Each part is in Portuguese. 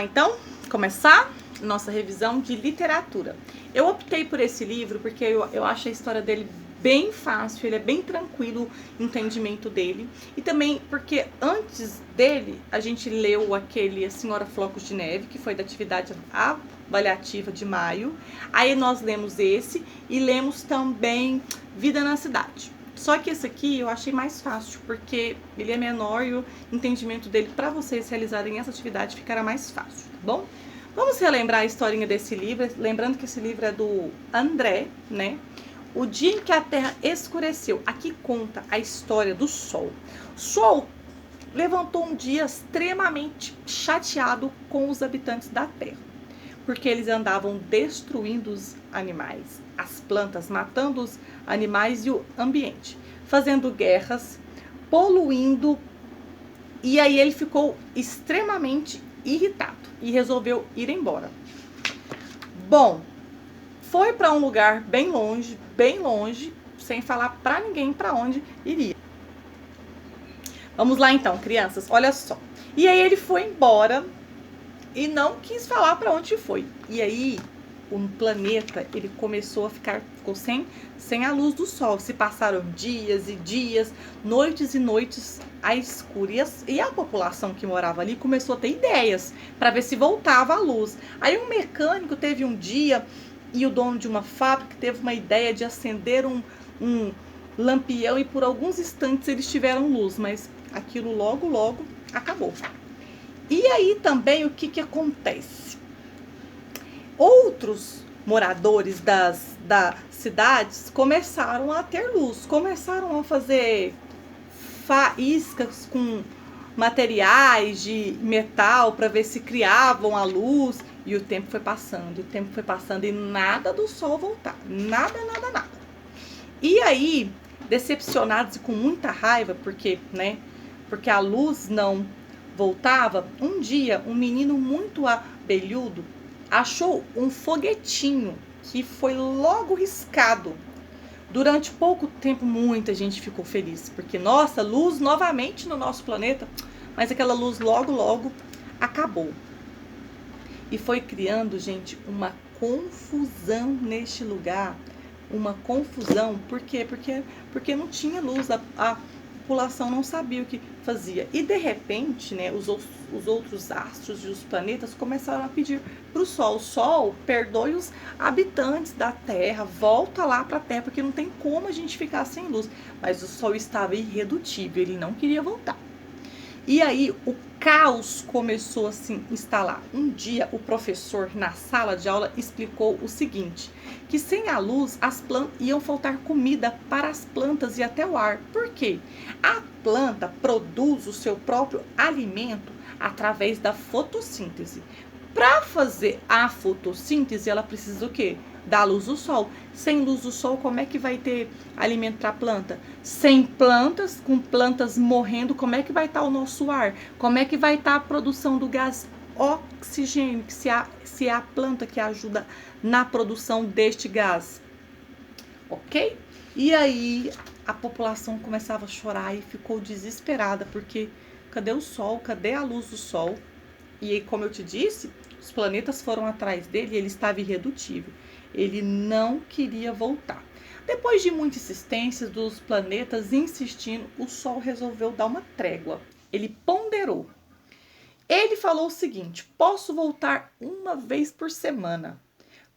Então, começar nossa revisão de literatura. Eu optei por esse livro porque eu acho a história dele bem fácil, ele é bem tranquilo o entendimento dele. E também porque antes dele, a gente leu aquele A Senhora Flocos de Neve, que foi da atividade avaliativa de maio. Aí nós lemos esse e lemos também Vida na Cidade. Só que esse aqui eu achei mais fácil, porque ele é menor e o entendimento dele para vocês realizarem essa atividade ficará mais fácil, tá bom? Vamos relembrar a historinha desse livro, lembrando que esse livro é do André, né? O dia em que a Terra escureceu. Aqui conta a história do Sol. O Sol levantou um dia extremamente chateado com os habitantes da Terra, porque eles andavam destruindo os animais, as plantas, matando os animais e o ambiente, fazendo guerras, poluindo. E aí ele ficou extremamente irritado e resolveu ir embora. Bom, foi para um lugar bem longe, sem falar para ninguém para onde iria. Vamos lá então, crianças, olha só. E aí ele foi embora e não quis falar para onde foi. E aí o planeta, ele começou a ficou sem a luz do sol. Se passaram dias e dias, noites e noites a escuro. E a população que morava ali começou a ter ideias para ver se voltava a luz. Aí um mecânico teve um dia, e o dono de uma fábrica teve uma ideia de acender um lampião, e por alguns instantes eles tiveram luz, mas aquilo logo acabou. E aí também o que acontece? Outros moradores das cidades começaram a ter luz, começaram a fazer faíscas com materiais de metal para ver se criavam a luz. E o tempo foi passando e nada do sol voltar, nada. E aí, decepcionados e com muita raiva, porque a luz não voltava, um dia um menino muito abelhudo achou um foguetinho que foi logo riscado. Durante pouco tempo, muita gente ficou feliz, porque, nossa, luz novamente no nosso planeta, mas aquela luz logo acabou. E foi criando, gente, uma confusão neste lugar, uma confusão, por quê? Porque não tinha luz, a população não sabia o que fazia. E de repente, né, os outros astros e os planetas começaram a pedir para o Sol, perdoe os habitantes da Terra, volta lá para a Terra, porque não tem como a gente ficar sem luz. Mas o Sol estava irredutível, ele não queria voltar. E aí o caos começou a se instalar. Um dia o professor na sala de aula explicou o seguinte, que sem a luz as plantas iam faltar comida para as plantas e até o ar. Por quê? A planta produz o seu próprio alimento através da fotossíntese. Para fazer a fotossíntese, ela precisa do quê? Da luz do sol. Sem luz do sol, como é que vai ter alimento para a planta? Sem plantas, com plantas morrendo, como é que vai estar o nosso ar? Como é que vai estar a produção do gás oxigênio, que se é a planta que ajuda na produção deste gás? Ok? E aí a população começava a chorar e ficou desesperada, porque cadê o sol? Cadê a luz do sol? E aí, como eu te disse, os planetas foram atrás dele e ele estava irredutível. Ele não queria voltar. Depois de muita insistência dos planetas insistindo, o Sol resolveu dar uma trégua. Ele ponderou. Ele falou o seguinte: posso voltar uma vez por semana.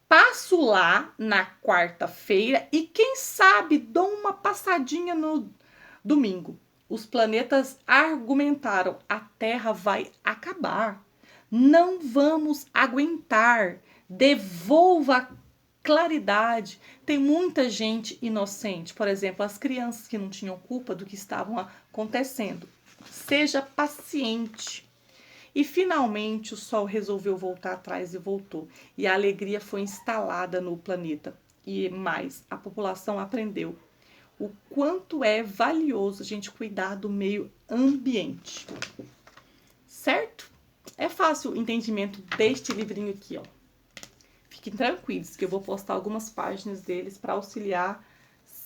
Passo lá na quarta-feira e quem sabe dou uma passadinha no domingo. Os planetas argumentaram: a Terra vai acabar. Não vamos aguentar. Devolva a claridade. Tem muita gente inocente, por exemplo, as crianças que não tinham culpa do que estavam acontecendo. Seja paciente. E finalmente o Sol resolveu voltar atrás e voltou. E a alegria foi instalada no planeta. E mais, a população aprendeu o quanto é valioso a gente cuidar do meio ambiente. Certo? É fácil o entendimento deste livrinho aqui, ó. Fiquem tranquilos que eu vou postar algumas páginas deles para auxiliar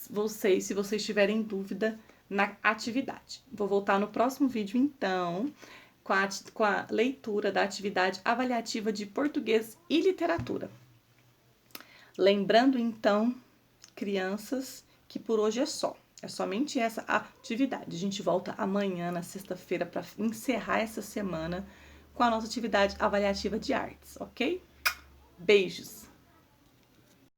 vocês, se vocês tiverem dúvida na atividade. Vou voltar no próximo vídeo, então, com a leitura da atividade avaliativa de português e literatura. Lembrando, então, crianças, que por hoje é só. É somente essa atividade. A gente volta amanhã, na sexta-feira, para encerrar essa semana com a nossa atividade avaliativa de artes, ok? Beijos!